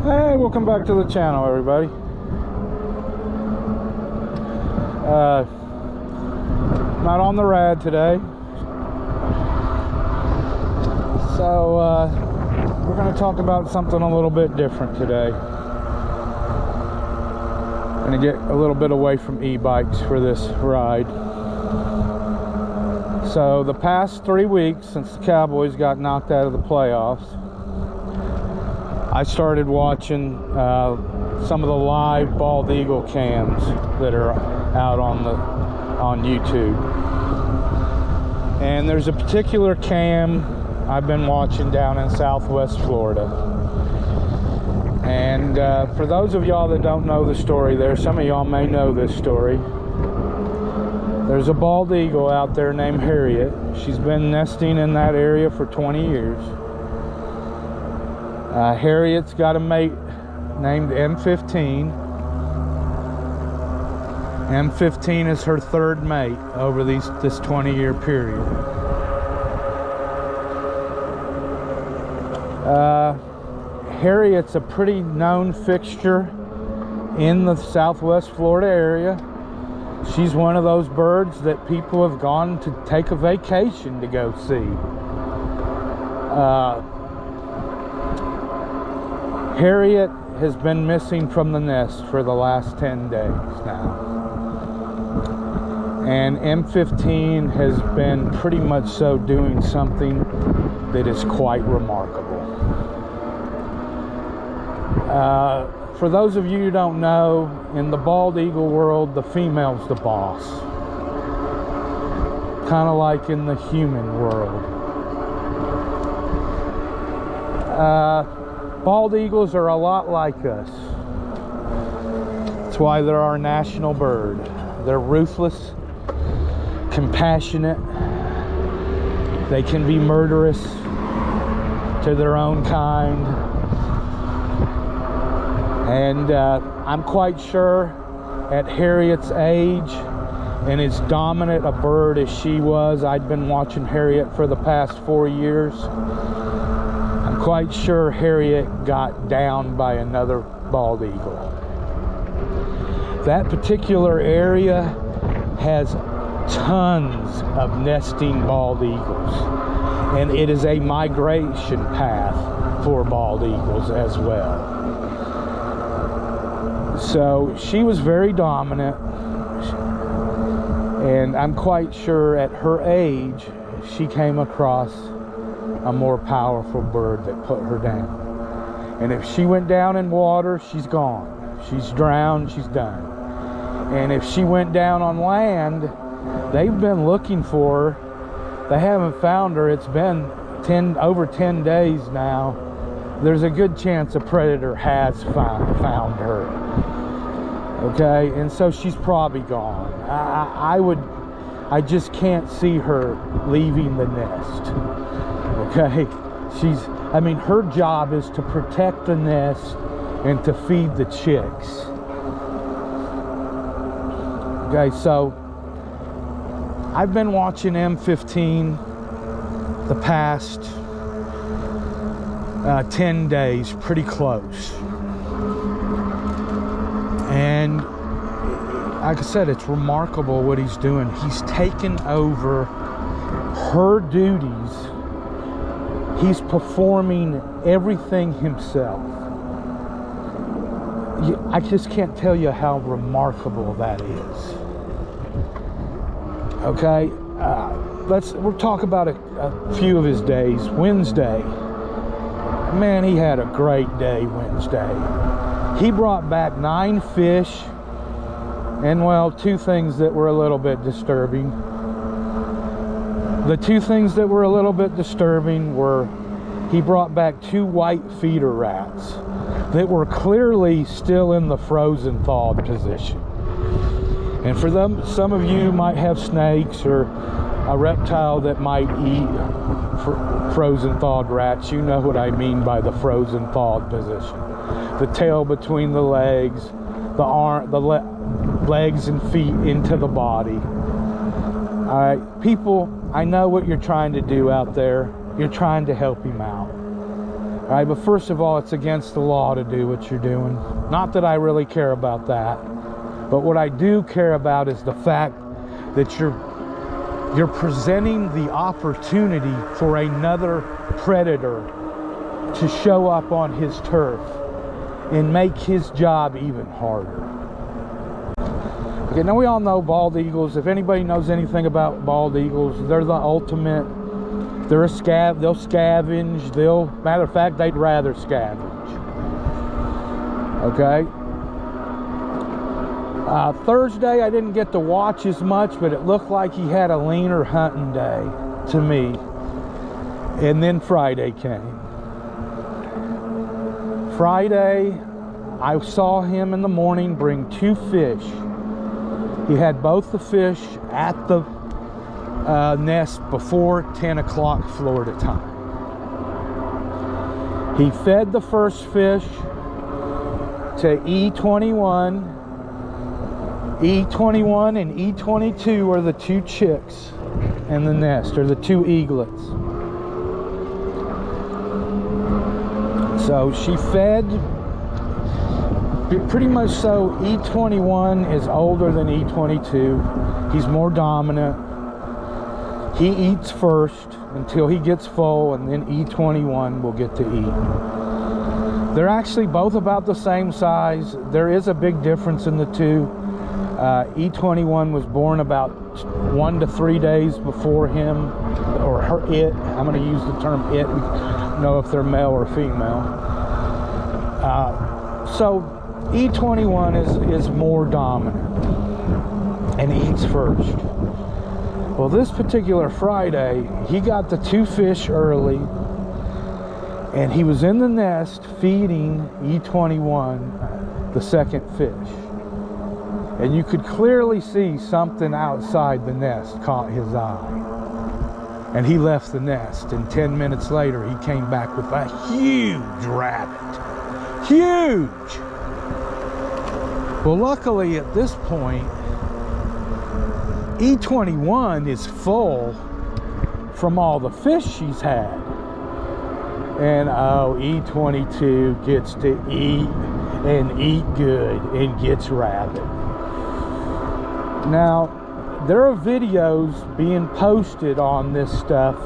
Hey, welcome back to the channel, everybody. Not on the rad today, so we're going to talk about something a little bit different today. Going to get a little bit away from e-bikes for this ride. So the past 3 weeks since the Cowboys got knocked out of the playoffs, I started watching some of the live bald eagle cams that are out on YouTube. And there's a particular cam I've been watching down in Southwest Florida. And for those of y'all that don't know the story there, some of y'all may know this story. There's a bald eagle out there named Harriet. She's been nesting in that area for 20 years. Harriet's got a mate named M15. M15 is her third mate over this 20-year period. Harriet's a pretty known fixture in the Southwest Florida area. She's one of those birds that people have gone to take a vacation to go see. Harriet has been missing from the nest for the last 10 days now. And M15 has been pretty much so doing something that is quite remarkable. For those of you who don't know, in the bald eagle world, the female's the boss. Kind of like in the human world. Bald eagles are a lot like us. That's why they're our national bird. They're ruthless, compassionate. They can be murderous to their own kind. And I'm quite sure at Harriet's age and as dominant a bird as she was, I'd been watching Harriet for the past 4 years. I'm quite sure Harriet got down by another bald eagle. That particular area has tons of nesting bald eagles, and it is a migration path for bald eagles as well. So she was very dominant, and I'm quite sure at her age she came across a more powerful bird that put her down. And if she went down in water, she's gone. She's drowned, she's done. And if she went down on land, they've been looking for her. They haven't found her. It's been over 10 days now. There's a good chance a predator has found her. Okay, and so she's probably gone. I just can't see her leaving the nest. Okay, I mean, her job is to protect the nest and to feed the chicks. Okay, so I've been watching M15 the past 10 days, pretty close. And like I said, it's remarkable what he's doing. He's taken over her duties. He's performing everything himself. I just can't tell you how remarkable that is. Okay, we'll talk about a few of his days. Wednesday, man, he had a great day Wednesday. He brought back 9 fish, and well, 2 things that were a little bit disturbing. The 2 things that were a little bit disturbing were he brought back 2 white feeder rats that were clearly still in the frozen thawed position. And for them, some of you might have snakes or a reptile that might eat frozen thawed rats. You know what I mean by the frozen thawed position. The tail between the legs, legs and feet into the body. All right, people, I know what you're trying to do out there. You're trying to help him out. All right, but first of all, it's against the law to do what you're doing. Not that I really care about that, but what I do care about is the fact that you're presenting the opportunity for another predator to show up on his turf and make his job even harder. Okay, now we all know bald eagles. If anybody knows anything about bald eagles, they're the ultimate. They're a they'll scavenge. Matter of fact, they'd rather scavenge. Okay. Thursday, I didn't get to watch as much, but it looked like he had a leaner hunting day to me. And then Friday came. Friday, I saw him in the morning bring 2 fish. He had both the fish at the nest before 10 o'clock Florida time. He fed the first fish to E21. E21 and E22 are the 2 chicks in the nest, or the 2 eaglets. So she fed, pretty much so. E21 is older than E22. He's more dominant. He eats first until he gets full, and then E21 will get to eat. They're actually both about the same size. There is a big difference in the 2. E21 was born about 1 to 3 days before him, or it. I'm going to use the term it. We don't know if they're male or female. So E21 is more dominant and eats first. Well, this particular Friday, he got the 2 fish early, and he was in the nest feeding E21 the second fish. And you could clearly see something outside the nest caught his eye. And he left the nest, and 10 minutes later, he came back with a huge rabbit. Huge! Well, luckily at this point, E21 is full from all the fish she's had. And oh, E22 gets to eat and eat good and gets rabbit. Now, there are videos being posted on this stuff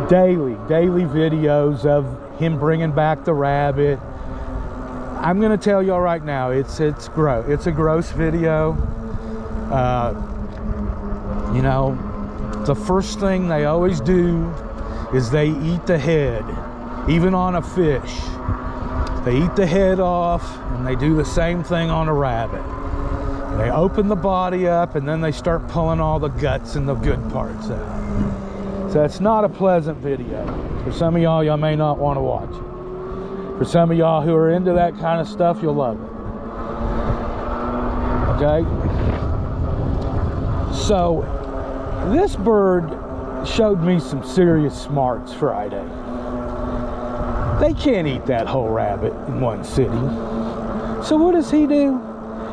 daily videos of him bringing back the rabbit. I'm gonna tell y'all right now, it's gross. It's a gross video. You know, the first thing they always do is they eat the head, even on a fish. They eat the head off, and they do the same thing on a rabbit. They open the body up, and then they start pulling all the guts and the good parts out. So it's not a pleasant video. For some of y'all may not want to watch it. For some of y'all who are into that kind of stuff, you'll love it. Okay? So, this bird showed me some serious smarts Friday. They can't eat that whole rabbit in one sitting. So what does he do?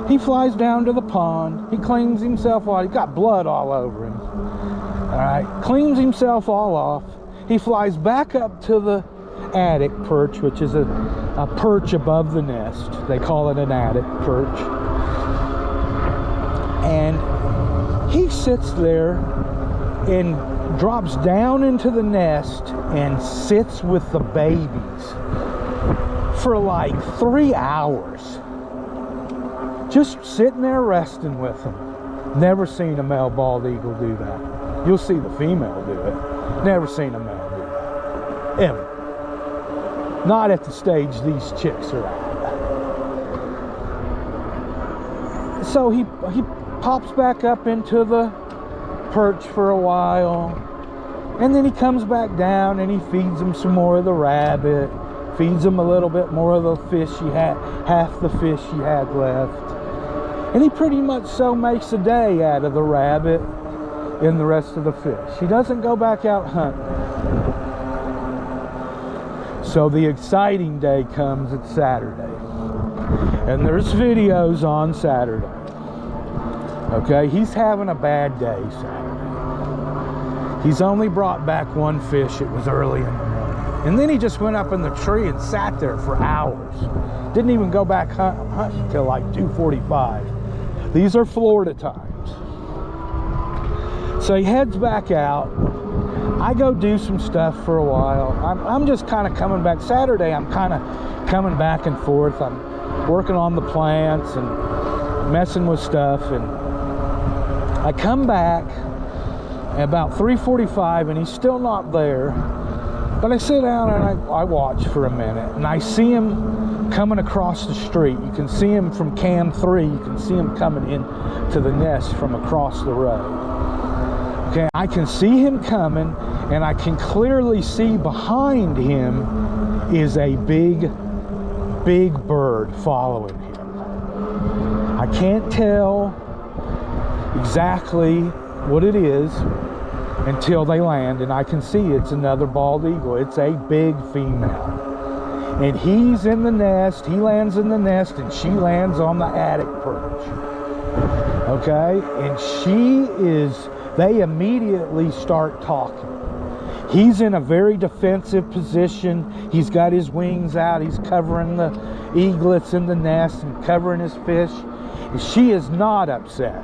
He flies down to the pond. He cleans himself off. He's got blood all over him. All right, cleans himself all off. He flies back up to the attic perch, which is a perch above the nest. They call it an attic perch. And he sits there and drops down into the nest and sits with the babies for like 3 hours. Just sitting there resting with them. Never seen a male bald eagle do that. You'll see the female do it. Never seen a male do that. Ever. Not at the stage these chicks are at. So he pops back up into the perch for a while, and then he comes back down and he feeds them some more of the rabbit, feeds them a little bit more of the fish he had, half the fish he had left. And he pretty much so makes a day out of the rabbit and the rest of the fish. He doesn't go back out hunting. So the exciting day comes at Saturday. And there's videos on Saturday. Okay, he's having a bad day Saturday. He's only brought back 1 fish. It was early in the morning. And then he just went up in the tree and sat there for hours. Didn't even go back hunting until like 2:45. These are Florida times. So he heads back out. I go do some stuff for a while. I'm just kind of coming back. Saturday, I'm kind of coming back and forth. I'm working on the plants and messing with stuff. And I come back at about 3:45 and he's still not there. But I sit down and I watch for a minute, and I see him coming across the street. You can see him from cam 3. You can see him coming in to the nest from across the road. Okay, I can see him coming, and I can clearly see behind him is a big bird following him. I can't tell exactly what it is until they land, and I can see it's another bald eagle. It's a big female, and he's in the nest. He lands in the nest, and she lands on the attic perch. Okay, and they immediately start talking. He's in a very defensive position. He's got his wings out. He's covering the eaglets in the nest and covering his fish. And she is not upset.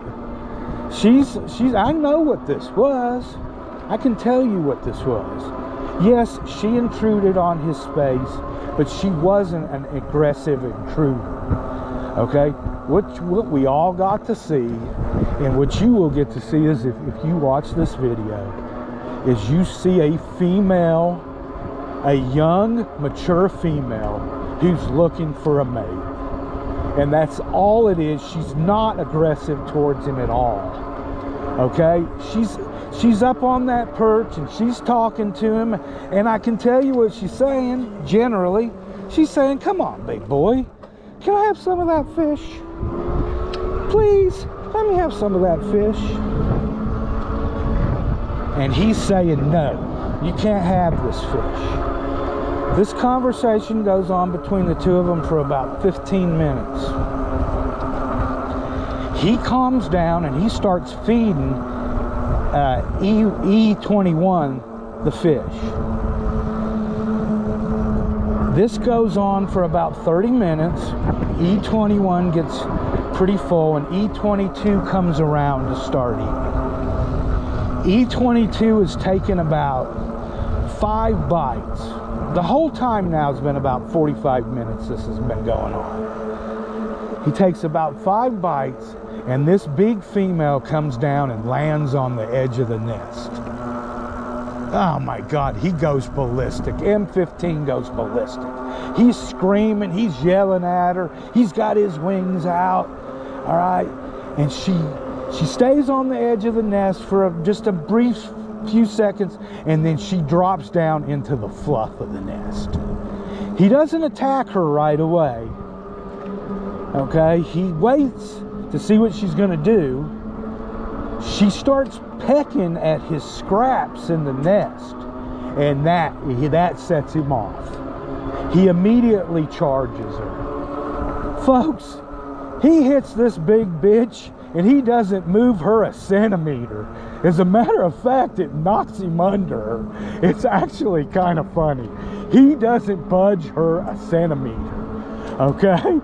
I know what this was. I can tell you what this was. Yes, she intruded on his space, but she wasn't an aggressive intruder. Okay? What we all got to see, and what you will get to see is if you watch this video, is you see a female, a young, mature female who's looking for a mate. And that's all it is. She's not aggressive towards him at all. Okay? She's up on that perch and she's talking to him, and I can tell you what she's saying. Generally, she's saying, "Come on, big boy, can I have some of that fish? Please, let me have some of that fish." And he's saying, "No, you can't have this fish." This conversation goes on between the two of them for about 15 minutes. He calms down and he starts feeding E21 the fish. This goes on for about 30 minutes. E21 gets pretty full, and E22 comes around to start eating. E22 has taken about 5 bites. The whole time now has been about 45 minutes this has been going on. He takes about 5 bites, and this big female comes down and lands on the edge of the nest. Oh my God, he goes ballistic. M15 goes ballistic. He's screaming, he's yelling at her. He's got his wings out, all right? And she stays on the edge of the nest for just a brief few seconds, and then she drops down into the fluff of the nest. He doesn't attack her right away. Okay, he waits to see what she's going to do. She starts pecking at his scraps in the nest, and that sets him off. He immediately charges her. Folks, he hits this big bitch, and he doesn't move her a centimeter. As a matter of fact, it knocks him under her. It's actually kind of funny. He doesn't budge her a centimeter. Okay?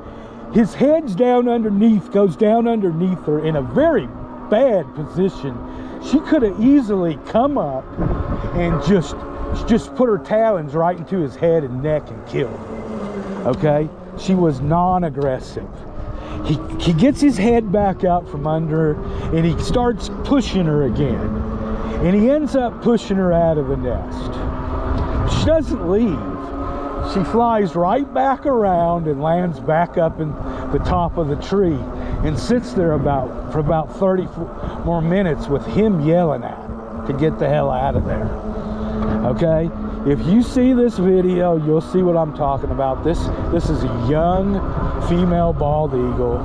His head's down underneath, goes down underneath her in a very bad position. She could have easily come up and just put her talons right into his head and neck and killed him. Okay? She was non-aggressive. He gets his head back out from under her, and he starts pushing her again. And he ends up pushing her out of the nest. She doesn't leave. She flies right back around and lands back up in the top of the tree and sits there for about 30 more minutes with him yelling at her to get the hell out of there. Okay? If you see this video, you'll see what I'm talking about. This is a young female bald eagle.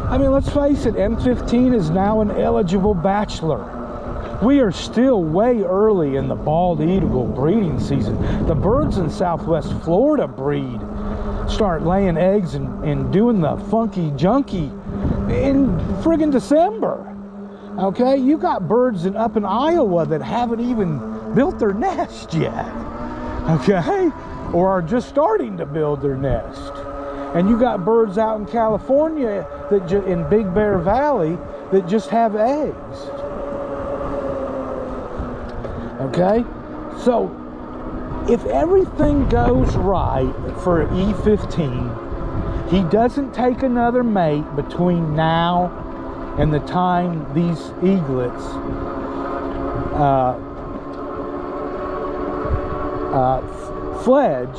I mean, let's face it, M15 is now an eligible bachelor. We are still way early in the bald eagle breeding season. The birds in Southwest Florida start laying eggs and doing the funky junky in friggin' December. Okay, you got birds up in Iowa that haven't even built their nest yet. okay, or are just starting to build their nest. And you got birds out in California that in Big Bear Valley that just have eggs. Okay, so if everything goes right for E15, he doesn't take another mate between now and the time these eaglets fledge,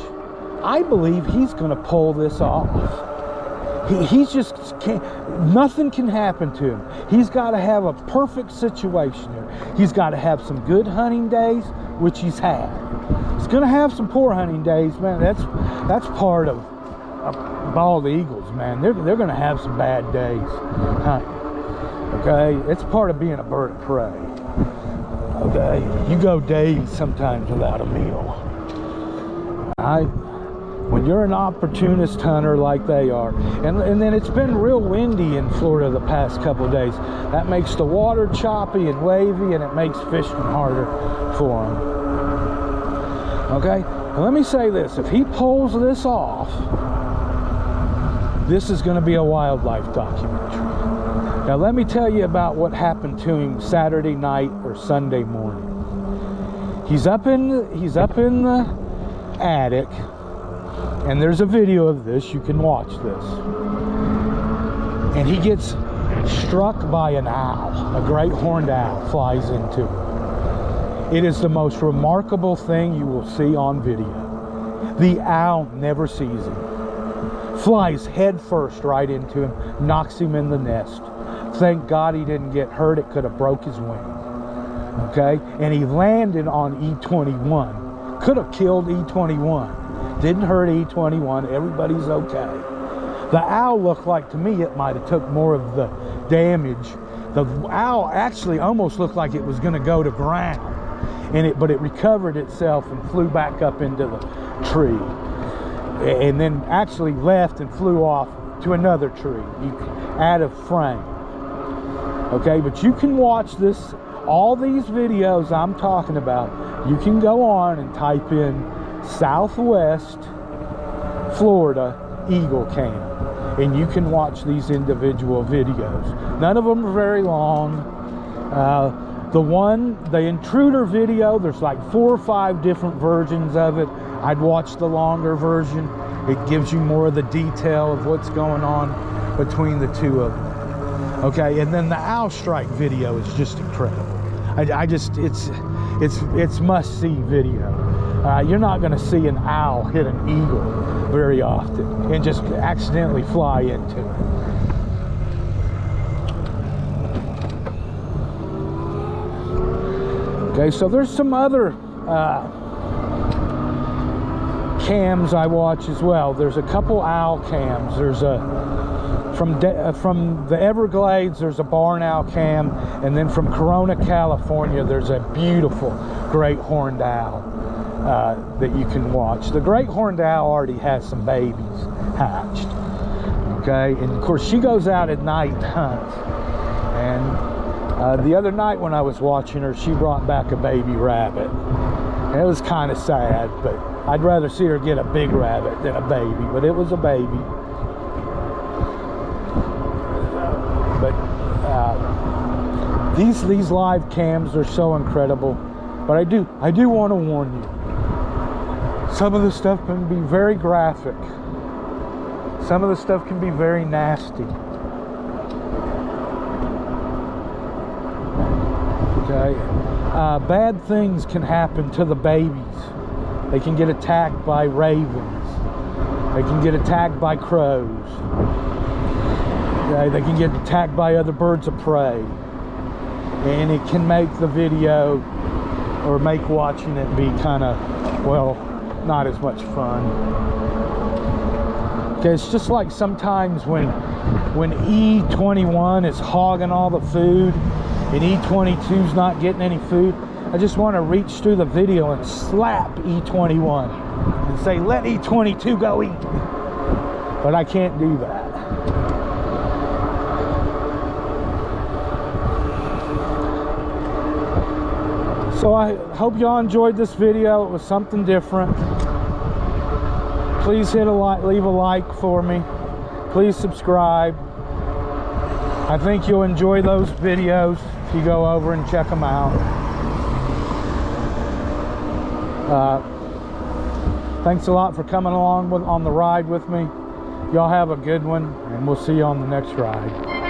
I believe he's going to pull this off. He's just can't, nothing can happen to him. He's got to have a perfect situation here. He's got to have some good hunting days, which he's had. He's going to have some poor hunting days, man. That's part of bald eagles, man. They're going to have some bad days hunting. Okay, it's part of being a bird of prey. Okay, you go days sometimes without a meal. When you're an opportunist hunter like they are, and then it's been real windy in Florida the past couple of days, that makes the water choppy and wavy, and it makes fishing harder for them. Okay, and let me say this: if he pulls this off, this is going to be a wildlife documentary. Now let me tell you about what happened to him Saturday night or Sunday morning. He's up in the attic, and there's a video of this. You can watch this. And he gets struck by an owl. A great horned owl flies into him. It is the most remarkable thing you will see on video. The owl never sees him. Flies head first right into him, knocks him in the nest. Thank God he didn't get hurt. It could have broke his wing. Okay? And he landed on E21. Could have killed E21. Didn't hurt E21. Everybody's okay. The owl looked like, to me, it might have took more of the damage. The owl actually almost looked like it was going to go to ground. But it recovered itself and flew back up into the tree. And then actually left and flew off to another tree out of frame. Okay, but you can watch this, all these videos I'm talking about. You can go on and type in Southwest Florida Eagle Cam, and you can watch these individual videos. None of them are very long. The intruder video, there's like 4 or 5 different versions of it. I'd watch the longer version. It gives you more of the detail of what's going on between the two of them. Okay, and then the owl strike video is just incredible. It's must-see video. You're not going to see an owl hit an eagle very often and just accidentally fly into it. Okay, so there's some other cams I watch as well. There's a couple owl cams. There's from the Everglades, there's a barn owl cam, and then from Corona, California, there's a beautiful great horned owl that you can watch. The great horned owl already has some babies hatched. Okay, and of course she goes out at night and hunts. And the other night when I was watching her, she brought back a baby rabbit. And it was kind of sad, but I'd rather see her get a big rabbit than a baby, but it was a baby. But these live cams are so incredible. But I do want to warn you. Some of the stuff can be very graphic. Some of the stuff can be very nasty. Okay, bad things can happen to the babies. They can get attacked by ravens. They can get attacked by crows. Okay, they can get attacked by other birds of prey. And it can make the video or make watching it be kind of, well, not as much fun. Okay, it's just like sometimes when E21 is hogging all the food and E22's not getting any food, I just want to reach through the video and slap E21 and say, let E22 go eat. But I can't do that. So I hope y'all enjoyed this video. It was something different. Please hit a like, leave a like for me. Please subscribe. I think you'll enjoy those videos if you go over and check them out. Thanks a lot for coming along on the ride with me. Y'all have a good one, and we'll see you on the next ride.